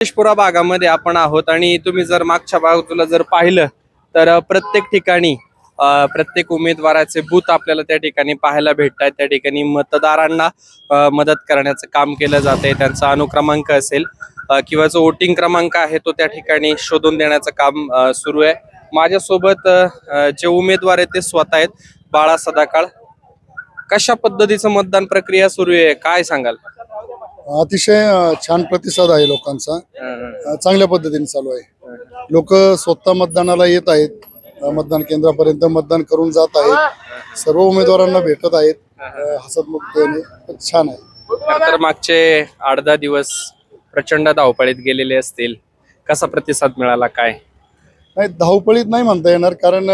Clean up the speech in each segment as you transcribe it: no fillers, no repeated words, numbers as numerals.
केशपुरा भागामध्ये आपण आहोत आणि तुम्ही जर मागच्या बाजूला जर पाहिलं तर प्रत्येक ठिकाणी प्रत्येक उमेदवाराचे बूथ आपल्याला त्या ठिकाणी पाहायला भेटतात। त्या ठिकाणी मतदारांना मदत करण्याचं काम केलं जाते। त्यांचा अनुक्रमांक असेल किंवा जो वोटिंग क्रमांक आहे तो त्या ठिकाणी शोधून देण्याचं काम सुरू आहे। माझ्यासोबत जे उमेदवार आहेत ते स्वतः आहेत। बाळा सदाकाळ, कशा पद्धतीचं मतदान प्रक्रिया सुरू आहे काय सांगाल? अतिशय छान प्रतिसाद आहे लोकांचा। चांगल्या पद्धतीने चालू आहे। लोक स्वतः मतदानाला येत आहेत, मतदान केंद्रापर्यंत मतदान करून जात आहेत, सर्व उमेदवारांना भेटत आहेत हसतमुखतेने। छान आहे। तर मागचे 8-10 दिवस प्रचंड धावपळीत गेलेले असतील, कसा प्रतिसाद मिळाला काय? नाही, धावपळीत नाही म्हणता येणार, कारण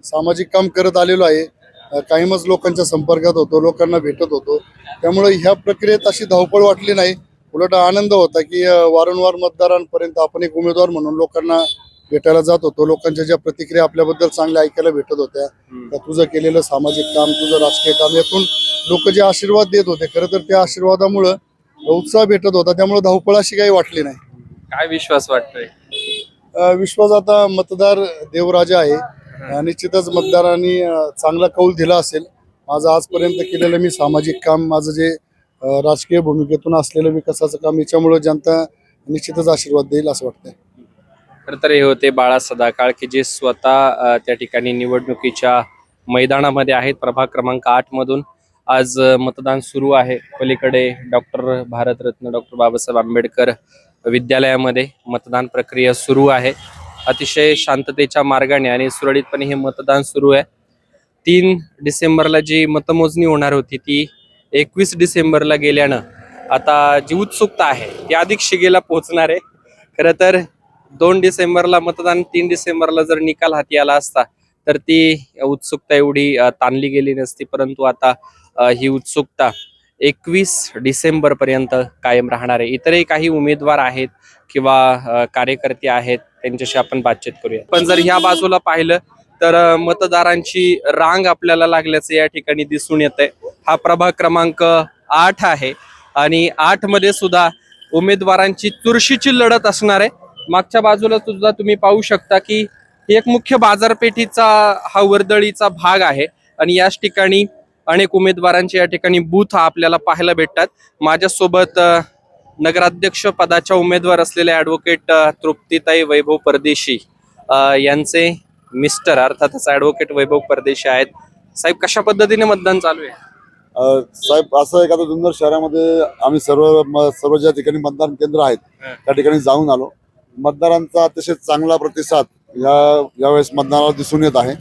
सामाजिक काम करत आलेलो आहे। कायमच लोकांच्या संपर्कात होतो, लोकांना भेटत होतो, त्यामुळे ह्या प्रक्रियेत अशी धावपळ वाटली नाही। उलट आनंद होता की वारंवार मतदारांपर्यंत आपण एक उमेदवार म्हणून लोकांना भेटायला जात होतो। लोकांच्या ज्या प्रतिक्रिया आपल्याबद्दल चांगल्या ऐकायला भेटत होत्या, तुझं केलेलं सामाजिक काम, तुझं राजकीय काम, यातून लोक जे आशीर्वाद देत होते, खरं तर त्या आशीर्वादामुळे उत्साह भेटत होता, त्यामुळे धावपळ अशी काही वाटली नाही। काय विश्वास वाटतोय? विश्वास आता मतदार देवराजा आहे। निश्चितच मतदारांनी चांगला कौल दिला असेल। माझं आजपर्यंत केलेलं मी सामाजिक काम, माझं जे राजकीय भूमिकेतून असलेलं विकासाचं काम, याच्यामुळे जनता निश्चितच आशीर्वाद देईल असं वाटतंय। खरं तर हे होते बाळा सदाकाळ की जे स्वतः त्या ठिकाणी निवडणुकीच्या मैदानामध्ये आहेत। प्रभाग क्रमांक 8 मधून आज मतदान सुरू आहे। पलीकडे भारतरत्न डॉक्टर बाबासाहेब आंबेडकर विद्यालयामध्ये मतदान प्रक्रिया सुरू आहे। अतिशय शांततेच्या मार्गाने आणि सुरळीतपणे हे मतदान सुरू आहे। 3 डिसेंबरला जी मतमोजणी होणार होती ती 21 डिसेंबरला गेल्यानं आता जी उत्सुकता आहे ती अधिक शिगेला पोहोचणार आहे। खरं तर 2 डिसेंबरला मतदान, 3 डिसेंबरला जर निकाल हाती आला असता तर ती उत्सुकता एवढी ताणली गेली नसती, परंतु आता ही उत्सुकता 21 डिसेंबर पर्यंत कायम राहणार आहे। इतरही काही उमेदवार आहेत किंवा कार्यकर्ते आहेत, त्यांच्याशी आपण बातचीत करूया। पण जर ह्या बाजूला पाहिलं तर मतदारांची रांग आपल्याला लागल्याचं या ठिकाणी दिसून येतंय। हा प्रभाग क्रमांक 8 आहे आणि 8 मध्ये सुद्धा उमेदवारांची चुरशीची लढत असणार आहे। मागच्या बाजूला सुद्धा तुम्ही पाहू शकता की एक मुख्य बाजारपेठीचा हा वर्दळीचा भाग आहे आणि याच ठिकाणी अनेक उमेदवारांचे या ठिकाणी बूथ आपल्याला पाहायला भेटतात। माझ्यासोबत नगराध्यक्ष पदाच्या उमेदवार असलेले ॲडव्होकेट तृप्तीताई वैभव परदेशी यांचे मिस्टर अर्थातच ॲडव्होकेट वैभव परदेशी आहेत। साहेब, कशा पद्धतीने मतदान चालू आहे? साहेब, असं एखाद्या जुन्नर शहरामध्ये आम्ही सर्व ज्या ठिकाणी मतदान केंद्र आहेत त्या ठिकाणी जाऊन आलो। मतदारांचा अतिशय चांगला प्रतिसाद यावेळेस मतदानाला दिसून येत आहे।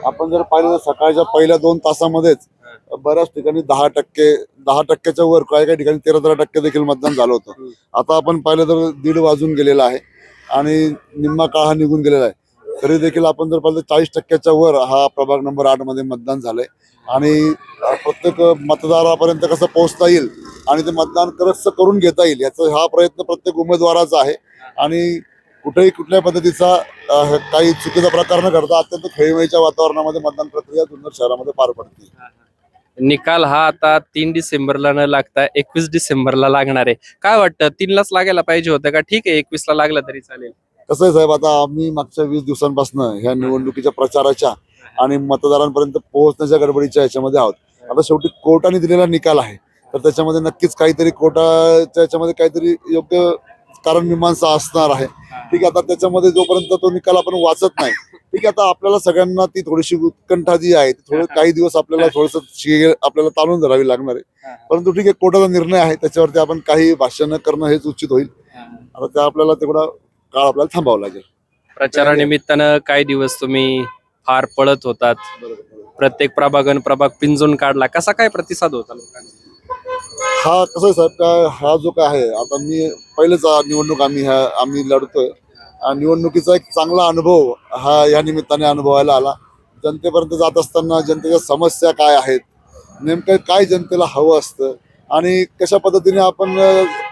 आपण जर पाहिलं तर सकाळच्या पहिल्या 2 तासामध्येच बऱ्याच ठिकाणी 10%च्या वर, काही ठिकाणी 13% देखील मतदान झालं होतं। आता आपण पाहिलं तर 1:30 वाजून गेलेला आहे आणि निम्मा काळ हा निघून गेलेला आहे, तरी देखील आपण जर पाहिलं 40%च्या वर हा प्रभाग नंबर 8 मध्ये मतदान झालंय। आणि प्रत्येक मतदारापर्यंत कसं पोहोचता येईल आणि ते मतदान कसं करून घेता येईल याचा हा प्रयत्न प्रत्येक उमेदवाराचा आहे। आणि कुठल्या पद्धतीचा काही चुकीचा प्रकार न करता अत्यंत खेळीमेळीच्या वातावरणामध्ये मतदान प्रक्रिया जुन्नर शहरामध्ये पार पडते। निकाल हा आता 3 डिसेंबरला न लागता 21 डिसेंबरला लागणार आहे। काय वाटतं, 3लाच लागायला पाहिजे होतं का? ठीक आहे, 21ला लागला तरी चालेल? कसं आहे साहेब, आता आम्ही मागच्या 20 दिवसांपासून ह्या निवडणुकीच्या प्रचाराच्या आणि मतदारांपर्यंत पोहोचण्याच्या गडबडीच्या ह्याच्यामध्ये आहोत। आता शेवटी कोर्टाने दिलेला निकाल आहे, तर त्याच्यामध्ये नक्कीच काहीतरी कोर्टाच्या ह्याच्यामध्ये काहीतरी योग्य कारण मीमांसा असणार आहे। ठीक आहे, आता त्याच्यामध्ये जोपर्यंत तो निकाल आपण वाचत नाही, ठीक आहे, आता आपल्याला सगळ्यांना ती थोडीशी उत्कंठा जी आहे थोडं काही दिवस आपल्याला थोडंसं आपल्याला ताणून धरावी लागणार आहे। परंतु ठीक आहे, कोर्टाचा निर्णय आहे, त्याच्यावरती आपण काही भाष्य न करणं हेच उचित होईल। आता त्या आपल्याला तेवढा काळ आपल्याला थांबावं लागेल। प्रचारानिमित्तानं काही दिवस तुम्ही फार पळत होतात, प्रत्येक प्रभाग पिंजून काढला, कसा काय प्रतिसाद होता लोकांचा? हा कसं आहे साहेब, काय हा जो काय आहे, आता मी पहिलेच निवडणूक आम्ही लढतोय। निवडणुकीचा एक चांगला अनुभव हा या निमित्ताने अनुभवायला आला। जनतेपर्यंत जात असताना जनतेच्या समस्या काय आहेत, नेमकं काय जनतेला हवं असतं आणि कशा पद्धतीने आपण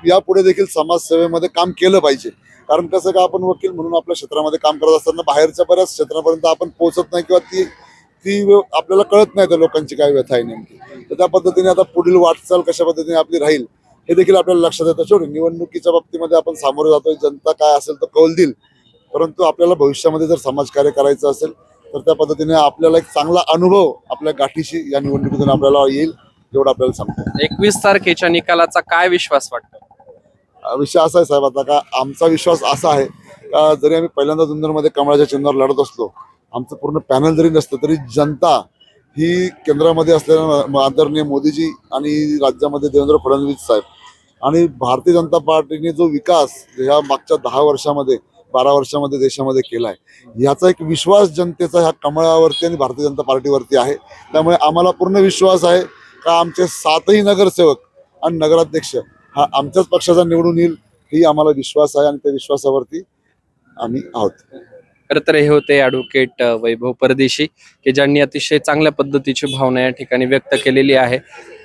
यापुढे देखील समाजसेवेमध्ये काम केलं पाहिजे। कारण कसं का, आपण वकील म्हणून आपल्या क्षेत्रामध्ये काम करत असताना बाहेरच्या बऱ्याच क्षेत्रापर्यंत आपण पोहोचत नाही किंवा ती आपल्याला कळत नाही तर लोकांची काय व्यथा आहे नेमकी। तर त्या पद्धतीने आता पुढील वाटचाल कशा पद्धतीने आपली राहील हे देखील आपल्याला लक्षात येतं. शेवटी निवडणुकीच्या बाबतीमध्ये आपण सामोरे जातोय, जनता काय असेल तर कौल देईल, परंतु आपल्याला भविष्यामध्ये जर समाजकार्य करायचं असेल तर त्या पद्धतीने आपल्याला एक चांगला अनुभव आपल्या गाठीशी या निवडणुकीतून आपल्याला येईल, एवढं आपल्याला सांगतो. 21 तारखेच्या निकालाचा काय विश्वास वाटतो? विषय असा आहे साहेब, आता का आमचा विश्वास असा आहे का जरी आम्ही पहिल्यांदा जुन्नरमध्ये कमळाच्या चिन्हावर लढत असलो, आमचं पूर्ण पॅनल जरी नसतं तरी जनता ही केंद्रामध्ये असलेल्या आदरणीय मोदीजी आणि राज्यामध्ये देवेंद्र फडणवीस साहेब आणि भारतीय जनता पार्टीने जो विकास ह्या मागच्या 10 वर्षामध्ये 12 वर्षामध्ये देशामध्ये केला आहे, याचा एक विश्वास जनतेचा ह्या कमळावरती आणि भारतीय जनता पार्टीवरती आहे. त्यामुळे आम्हाला पूर्ण विश्वास आहे का आमचे 7ही नगरसेवक आणि नगराध्यक्ष हा आमच्याच पक्षाचा निवडून येईल, ही आम्हाला विश्वास आहे आणि त्या विश्वासावरती आम्ही आहोत. खरं तर हे होते ॲडव्होकेट वैभव परदेशी, की ज्यांनी अतिशय चांगल्या पद्धतीची भावना या ठिकाणी व्यक्त केलेली आहे.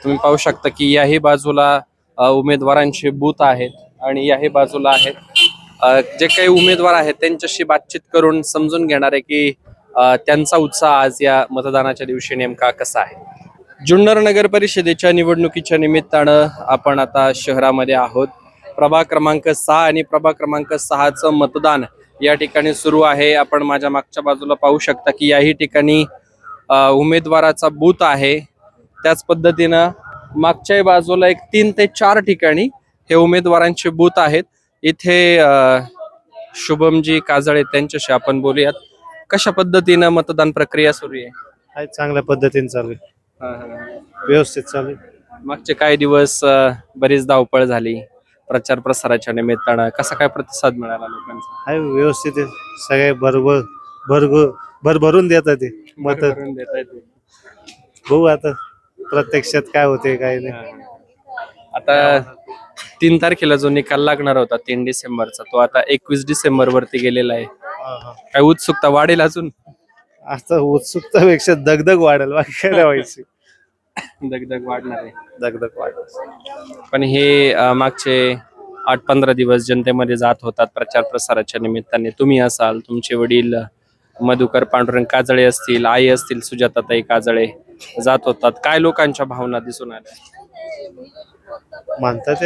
तुम्ही पाहू शकता की याही बाजूला उमेदवारांचे बूथ आहेत आणि याही बाजूला आहेत. जे काही उमेदवार आहेत त्यांच्याशी बातचीत करून समजून घेणार आहे की त्यांचा उत्साह आज या मतदानाच्या दिवशी नेमका कसा आहे. जुन्नर नगर परिषदेच्या निवडणुकीच्या निमित्तानं आपण आता शहरामध्ये आहोत. प्रभाग क्रमांक 6 आणि प्रभाग क्रमांक 6चं मतदान या ठिकाणी सुरू आहे. आपण माझ्या मागच्या बाजूला पाहू शकता की याही ठिकाणी उमेदवाराचा बूथ आहे. त्याच पद्धतीनं मागच्याही बाजूला एक 3 ते 4 ठिकाणी हे उमेदवारांचे बूथ आहेत. इथे शुभमजी काजळे त्यांच्याशी आपण बोलूयात. कशा पद्धतीनं मतदान प्रक्रिया सुरू आहे? चांगल्या पद्धतीने चालू आहे, व्यवस्थित चालू आहे. मागचे काही दिवस बरीच धावपळ झाली प्रचार प्रसाराच्या निमित्तानं. कसा काय प्रतिसाद मिळाला लोकांचा? आहे व्यवस्थित आहे, सगळे भरभरून देतात ते मत. बघू आता प्रत्यक्षात काय होते काय नाही. आता 3 तारखेला जो निकाल लागणार होता 3 डिसेंबरचा, तो आता 21 डिसेंबर वरती गेलेला आहे. काय उत्सुकता वाढेल अजून? आता उत्सुकतापेक्षा दगदग वाढेल, बाकी काय नाही व्हायची. दगदग वाढणार आहे. दगदग वाढेल. पण हे मागचे 8-15 दिवस जनतेमध्ये जात होतात प्रचार प्रसाराच्या निमित्ताने. तुम्ही असाल, तुमचे वडील मधुकर पांडुरंग काजळे असतील, आई असतील सुजाताताई काजळे जात होतात. काय लोकांच्या भावना दिसून आल्या? म्हणतात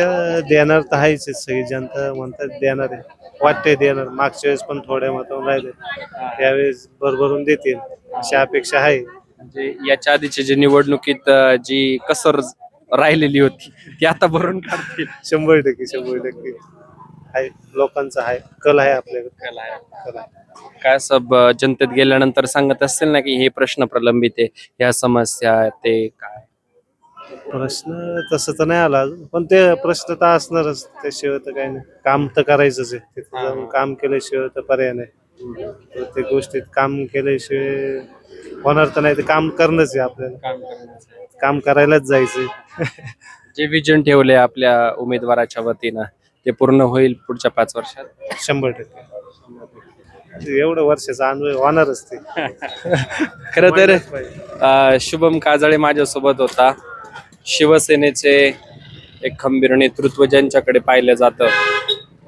देणार तर आहेच, सगळी जनता म्हणतात देणार आहे, वाटते देणार. मागच्या वेळेस पण थोड्या मतावर राहिले, त्यावेळेस भरभरून देतील अशी अपेक्षा आहे. म्हणजे याच्या आधीची जी निवडणुकीत जी कसर राहिलेली होती ती आता भरून काढतील. 100% आहे, लोकांचा आहे, कल आहे आपल्याकडे, कल आहे. काय सब जनतेत गेल्यानंतर सांगत असतील ना की हे प्रश्न प्रलंबित आहे, ह्या समस्या, ते काय प्रश्न तसं तर नाही आला अजून, पण ते प्रश्न तर असणारच. त्याशिवाय तर काही नाही, काम तर करायचंच आहे. तिथे जाऊन काम केल्याशिवाय तर पर्याय नाही. प्रत्येक गोष्टीत काम केल्याशिवाय होणार तर नाही, ते काम करणंच आहे आपल्याला, काम करण्याचं? काम करायलाच जायचंय. जे विजन ठेवले आपल्या उमेदवाराच्या वतीनं ते पूर्ण होईल पुढच्या 5 वर्षात? 100% एवढं वर्षाचा अनुभव होणारच ते. खर तर शुभम काजळे माझ्यासोबत होता. शिवसेनेचे एक खंबीर नेतृत्व ज्यांच्याकडे पाहिलं जातं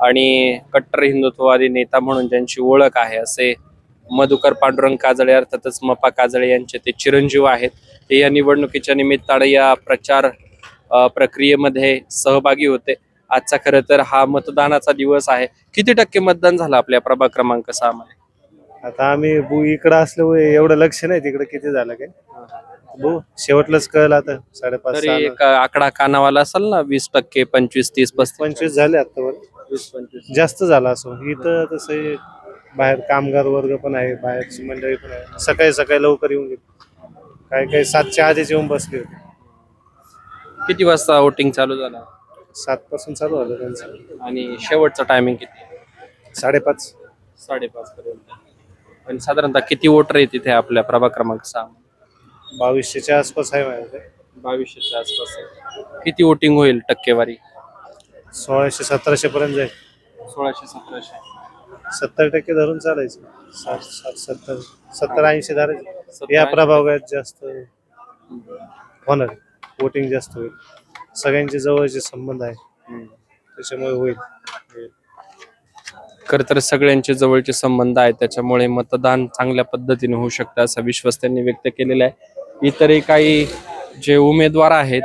आणि कट्टर हिंदुत्ववादी नेता म्हणून ज्यांची ओळख आहे असे मधुकर पांडुरंग काजळे, अर्थातच मपा काजळे यांचे ते चिरंजीव आहेत. ते या निवडणुकीच्या निमित्तानं या प्रचार प्रक्रियेमध्ये सहभागी होते. आजचा खरं तर हा मतदानाचा दिवस आहे. किती टक्के मतदान झालं आपल्या प्रभाग क्रमांक 6 मध्ये? आता आम्ही इकडं असल्यामुळे एवढं लक्ष नाही तिकडे किती झालं काय. बघू शेवटलाच कळलं आता. 5.5 तरी एक आकडा कानावाला असेल ना, 20%, 25, 30, 35? 25 झाले आतावर. 20-25 जास्त झालं असं. इथं तसं बाहेर कामगार वर्ग पण आहे, बाहेरची मंडळी पण आहे. सकाळी सकाळी लवकर येऊन गेली, काही 7च्या आधीच येऊन बसले होते. किती वाजता वोटिंग चालू झालं? 7 पासून चालू झालं त्यांचं. आणि शेवटचं टायमिंग किती? 5:30. 5:30 पर्यंत. आणि साधारणतः किती वोटर आहे तिथे आपल्या प्रभाग क्रमांक 6? 2200च्या आसपास आहे माझ्याकडे. 2200च्या आसपास आहे. किती वोटिंग होईल टक्केवारी? 1600-1700 पर्यंत जाईल. 1600-1700. 70% धरून चालायचं. 70-80 धरायचं. या प्रभागात जास्त होणार, वोटिंग जास्त होईल. सगळ्यांचे जवळचे संबंध आहे, त्याच्यामुळे होईल. खरं तर सगळ्यांचे जवळचे संबंध आहेत, त्याच्यामुळे मतदान चांगल्या पद्धतीने होऊ शकतं असा विश्वास त्यांनी व्यक्त केलेला आहे. इतरही काही जे उमेदवार आहेत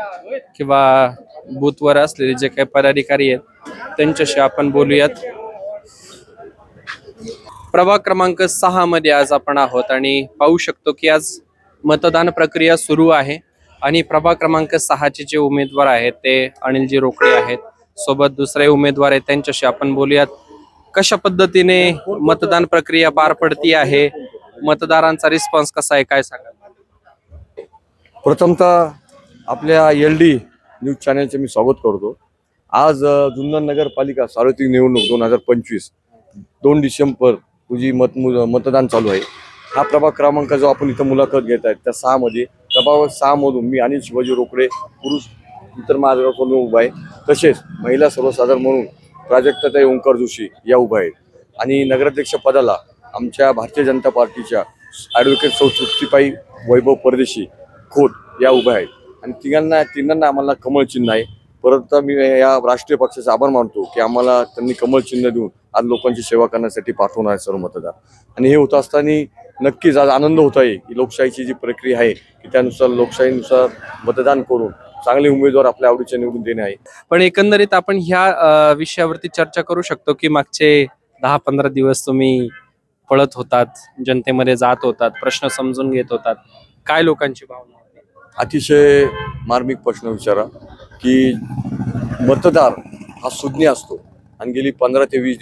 किंवा बूथवर असलेले जे काही पदाधिकारी आहेत त्यांच्याशी आपण बोलूयात. प्रभाग क्रमांक 6 मध्ये आज आपण आहोत आणि पाहू शकतो की आज मतदान प्रक्रिया सुरू आहे आणि प्रभाग क्रमांक 6 चे जे उमेदवार आहेत ते अनिलजी रोकडे आहेत. सोबत दुसरे उमेदवार आहेत त्यांच्याशी आपण बोलूयात. कशा पद्धतीने मतदान प्रक्रिया पार पडती आहे, मतदारांचा रिस्पॉन्स कसा आहे, काय सांगा? प्रथमतः आपल्या LD न्यूज चॅनलचे मी स्वागत करतो. आज जुन्नर नगरपालिका सार्वत्रिक निवडणूक 2025 2 डिसेंबर रोजी मतदान चालू आहे. हा प्रभाग क्रमांक जो आपण इथं मुलाखत घेत आहेत त्या 6 मध्ये प्रभाग 6 मधून मी अनिल शिवाजी रोकडे पुरुष इतर मार्गावर उभा आहे. तसेच महिला सर्वसाधारण म्हणून प्राजक्ताताई ओंकार जोशी या उभा आहेत आणि नगराध्यक्ष पदाला आमच्या भारतीय जनता पार्टीच्या ॲडव्होकेट सौ तृप्तीबाई वैभव परदेशी खोत या उभ्या आहेत आणि तिघांना आम्हाला कमळ चिन्ह आहे. परत मी या राष्ट्रीय पक्षाचा आभार मानतो की आम्हाला त्यांनी कमळ चिन्ह देऊन आज लोकांची सेवा करण्यासाठी पाठवणार आहे सर्व मतदार. आणि हे होत असताना नक्कीच आज आनंद होत आहे की लोकशाहीची जी प्रक्रिया आहे की त्यानुसार लोकशाहीनुसार मतदान करून चांगले उमेदवार आपल्या आवडीचे निवडून देणे आहे. पण एकंदरीत आपण ह्या विषयावरती चर्चा करू शकतो की मागचे 10-15 दिवस तुम्ही पळत होतात, जनतेमध्ये जात होतात, प्रश्न समजून घेत होतात. काय लोकांची भावना होती? अतिशय मार्मिक प्रश्न विचारा की मतदार हा सुज्ञ असतो आणि गेली 15 ते 20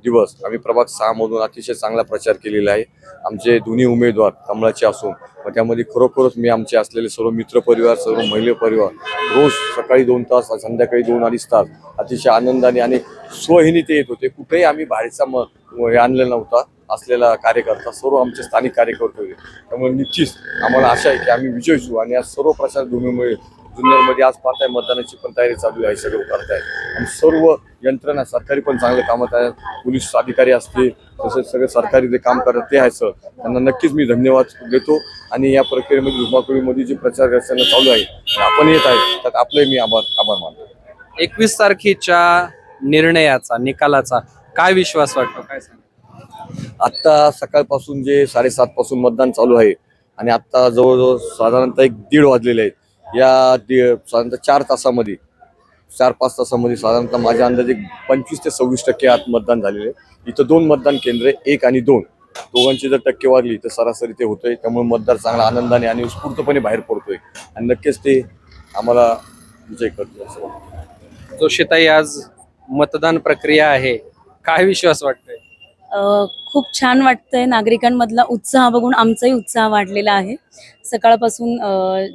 दिवस आम्ही प्रभाग 6 मधून अतिशय चांगला प्रचार केलेला आहे. आमचे दोन्ही उमेदवार कमळाचे असून मग त्यामध्ये खरोखरच मी आमचे असलेले सर्व मित्र परिवार, सर्व महिला परिवार रोज सकाळी 2 तास, संध्याकाळी 2-2.5 तास अतिशय आनंदाने आणि स्वहिनी ते येत होते. कुठेही आम्ही बाहेरचा हे आणलेला नव्हता. असलेला कार्यकर्ता सर्व आमचे स्थानिक कार्यकर्ते होते. त्यामुळे निश्चित आम्हाला आशा आहे की आम्ही विजयी होऊ आणि या सर्व प्रचार भूमीमुळे जुन्नरमध्ये आज पाहताय मतदानाची पण तयारी चालू आहे, सगळं करताय आणि सर्व यंत्रणा सरकारी पण चांगले कामात आहेत. पोलीस अधिकारी असतील तसेच सगळे सरकारी जे काम करतात ते आहे सर, त्यांना नक्कीच मी धन्यवाद देतो. आणि या प्रक्रियेमध्ये धुमाकुळीमध्ये जे प्रचार रचना चालू आहे आपण येत आहे तर आपले मी आभार मानतो. 21 तारखेच्या निर्णयाचा, निकालाचा काय विश्वास वाटतो, काय सांगा? आत्ता सकाळपासून जे 7:30 पासून मतदान चालू आहे आणि आत्ता जवळजवळ साधारणतः 1-1:30 वाजलेले आहेत. या साधारणतः 4 तासामध्ये 4-5 तासामध्ये साधारणतः माझ्या अंदाजे 25 ते 26% आत मतदान झालेले आहे. इथं 2 मतदान केंद्र 1 आणि 2 दोघांची जर टक्केवारी तर सरासरी ते होतंय. त्यामुळे मतदार चांगला आनंदाने आणि उत्स्फूर्तपणे बाहेर पडतोय आणि नक्कीच ते आम्हाला विजय करतो असं वाटतं. जोशीताई, आज मतदान प्रक्रिया आहे, काय विश्वास वाटतोय? खूप छान वाटतंय. नागरिकांमधला उत्साह बघून आमचाही उत्साह वाढलेला आहे. सकाळपासून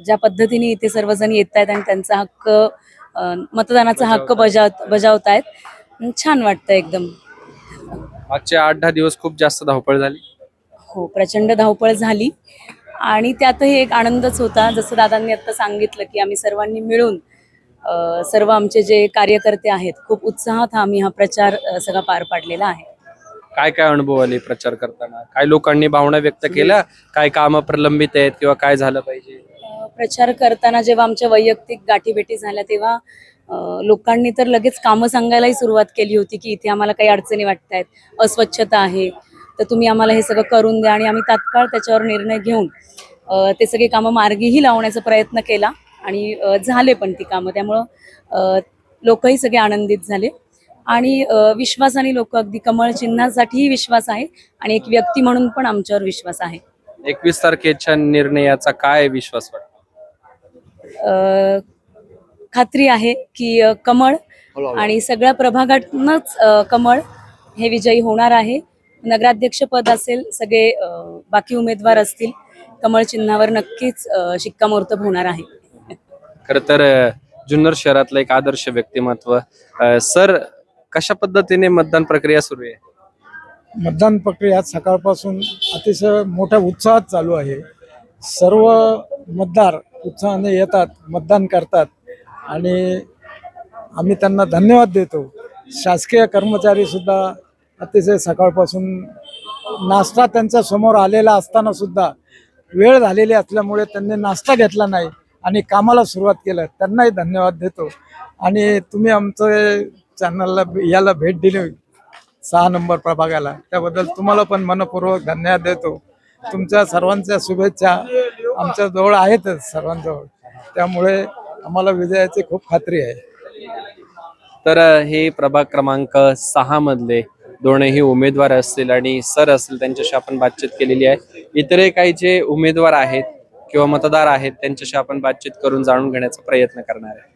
ज्या पद्धतीने इथे सर्वजण येत आहेत आणि त्यांचा हक्क, मतदानाचा हक्क बजावतायत, छान वाटतंय एकदम. मागचे 8-10 दिवस खूप जास्त धावपळ झाली. हो, प्रचंड धावपळ झाली आणि त्यातही एक आनंदच होता. जसं दादांनी आता सांगितलं की आम्ही सर्वांनी मिळून, सर्व आमचे जे कार्यकर्ते आहेत, खूप उत्साहात आम्ही हा प्रचार सगळा पार पाडलेला आहे. काय काय अनुभव आले प्रचार करताना? काय लोकांनी भावना व्यक्त केल्या, काय कामं प्रलंबित आहेत किंवा काय झालं पाहिजे? प्रचार करताना जेव्हा आमच्या वैयक्तिक गाठीभेटी झाल्या तेव्हा लोकांनी तर लगेच कामं सांगायलाही सुरुवात केली होती की इथे आम्हाला काही अडचणी वाटत आहेत, अस्वच्छता आहे, तर तुम्ही आम्हाला हे सगळं करून द्या. आणि आम्ही तात्काळ त्याच्यावर निर्णय घेऊन ते सगळे कामं मार्गीही लावण्याचा प्रयत्न केला आणि झाले पण ती कामं. त्यामुळं लोकही सगळे आनंदित झाले आणि विश्वासाने लोक, अगदी कमळ चिन्हासाठीही विश्वास आहे आणि एक व्यक्ती म्हणून पण आमच्यावर विश्वास आहे. 21 तारखेच्या निर्णयाचा काय विश्वास वाटतो? खात्री आहे की कमळ आणि सगळ्या प्रभागातूनच कमळ हे विजयी होणार आहे. नगराध्यक्षपद असेल, सगळे बाकी उमेदवार असतील, कमळ चिन्हावर नक्कीच शिक्कामोर्तब होणार आहे. खर तर जुन्नर शहरातलं एक आदर्श व्यक्तिमत्व. सर, कशा पद्धतीने मतदान प्रक्रिया सुरू आहे? मतदान प्रक्रिया सकाळपासून अतिशय मोठ्या उत्साहात चालू आहे. सर्व मतदार उत्साहाने येतात, मतदान करतात आणि आम्ही त्यांना धन्यवाद देतो. शासकीय कर्मचारी सुद्धा अतिशय सकाळपासून, नाश्ता त्यांच्या समोर आलेला असताना सुद्धा वेळ झालेली असल्यामुळे त्यांनी नाश्ता घेतला नाही आणि कामाला सुरुवात केलं, त्यांनाही धन्यवाद देतो. आणि तुम्ही आमचं चॅनलला याला भेट दिली 6 नंबर प्रभागाला, त्याबद्दल तुम्हाला पण मनपूर्वक धन्यवाद देतो. तुमच्या सर्वांच्या शुभेच्छा आमच्या जवळ आहेतच सर्वांजवळ, त्यामुळे आम्हाला विजयाची खूप खात्री आहे. तर हे प्रभाग क्रमांक 6 मधले दोनही उमेदवार असतील आणि सर असतील त्यांच्याशी आपण बातचीत केलेली आहे. इतरही काही जे उमेदवार आहेत किंवा मतदार आहेत त्यांच्याशी आपण बातचीत करून जाणून घेण्याचा प्रयत्न करणार आहे.